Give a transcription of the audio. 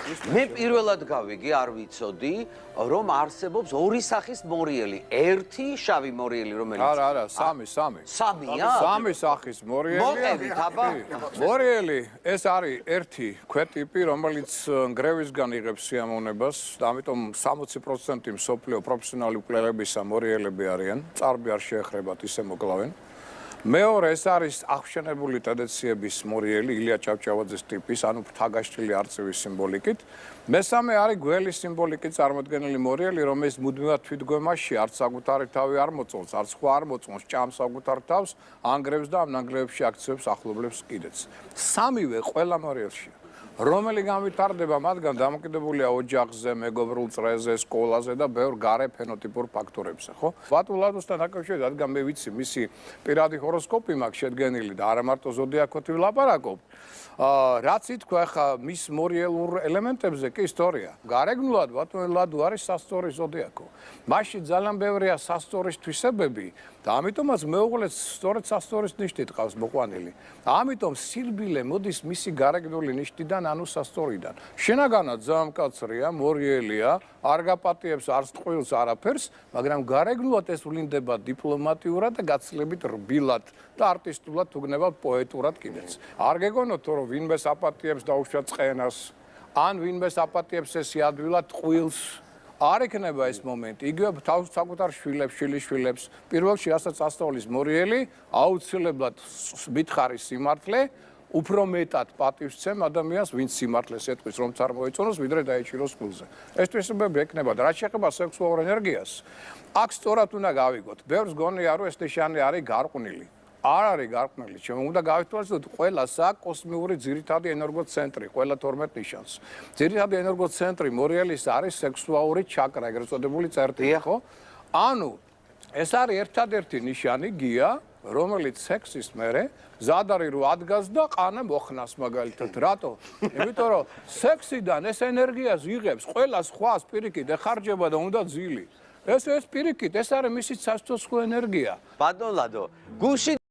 მე პირველად გავიგე, არ ვიცოდი, რომ არსებობს ორი სახის მორიელი. ერთი შავი მორიელი, რომელიც არა, სამი. სამია? სამი სახის მორიელი. მოყევით, აბა. მორიელი ეს არის ერთი ქვეტიპი, რომელიც ნგრევისგან იღებს სიამოვნებას, ამიტომ 60% მსოფლიო პროფესიონალი მკვლელებისა მორიელები არიან, წარბი არ შეეხრებათ, ისე მოკლავენ. მეორე ეს არის აღშენებული ტრადიციების მორიელი, ილია ჭავჭავაძის ტიპის, ანუ ფრთაგაშლილი არწივის სიმბოლიკით. მესამე არის გველის სიმბოლიკით წარმოდგენილი მორიელი, რომელიც მუდმივად თვითგვემაში არც საკუთარი თავი არ მოწონს, არც სხვა არ მოწონს, ჭამს საკუთარ თავს, ანგრევს და ამ ნანგრევებში აქცევს ახლობლებს კიდეც. სამივე ყველა მორიელში. რომელი განვითარდება მათგან დამოკიდებულია ოჯახზე, მეგობრულ წრეზე, სკოლაზე და ბევრ გარე ფენოტიპურ ფაქტორებზე, ხო? ბატულადოსთან დაკავშირებით, რადგან მე ვიცი, მისი პირადი ჰოროსკოპი მაქვს შედგენილი და არა მარტო ზოდიაქოთი ვლაპარაკობ. რაც ითქვა ახლა მის მორიელურ ელემენტებზე კი ისტორია. გარეგნულად ბატონი ლადო არის სასწორი ზოდიაქო. მასში ძალიან ბევრია სასწორის თვისებები და ამიტომაც მეუღლეც სწორედ სასწორის ნიშნით ყავს მოყვანილი. ამიტომ სირბილე მოდის მისი გარეგნული ნიშნიდან, ანუ სასწორიდან. შინაგანად ძალიან მკაცრია, მორიელია, არ გაპატიებს არც ტყუილს, არაფერს, მაგრამ გარეგნულად ეს ვლინდება დიპლომატიურად და გაცილებით რბილად და არტისტულად თუგნებად პოეტურად კიდეც. არ გეგონოთ რომ ვინმეს აპატიებს დაუშვათ წყენას, ან ვინმეს აპატიებს ესე ადვილად ტყუილს. არ იქნება ეს მომენტი. იგივე თავის საკუთარ შვილებს, პირველში რასაც ასწავლის მორიელი, აუცილებლად მითხარი სიმართლე, უფრო მეტად პატივსცემ ადამიანს, ვინც სიმართლეს ეტყვის, რომ წარმოეწონოს, ვიდრე დაეჭიროს ყულზე. ეს თვისებები ექნება და რაც შეეხება სექსუალურ ენერგიას, აქ სწორად უნდა გავიგოთ. ბევრს გონია, რომ ეს ნიშანი არის გარყვნილი. არ არის გარყვნილი, უნდა გავითვალისწინოთ, ყველას აქვს კოსმიური ძირითადი ენერგოცენტრი, ყველა 12 ნიშანს. ძირითადი ენერგოცენტრი მორიელის არის სექსუალური ჩაკრა, ეგრეთ წოდებული წერტილი, ხო? ანუ ეს არის ერთადერთი ნიშანი გია, რომელიც სექსის მერე მზად არის რომ ადგას და ყანა მოხნას მაგალითად. რატო? იმიტომ რომ სექსიდან ეს ენერგიას იღებს, ყველა სხვას პირიქით ეხარჯება და უნდა ძილი. ეს პირიქით, ეს არის მისი სასიცოცხლო ენერგია. ბატონ ლადო, გუში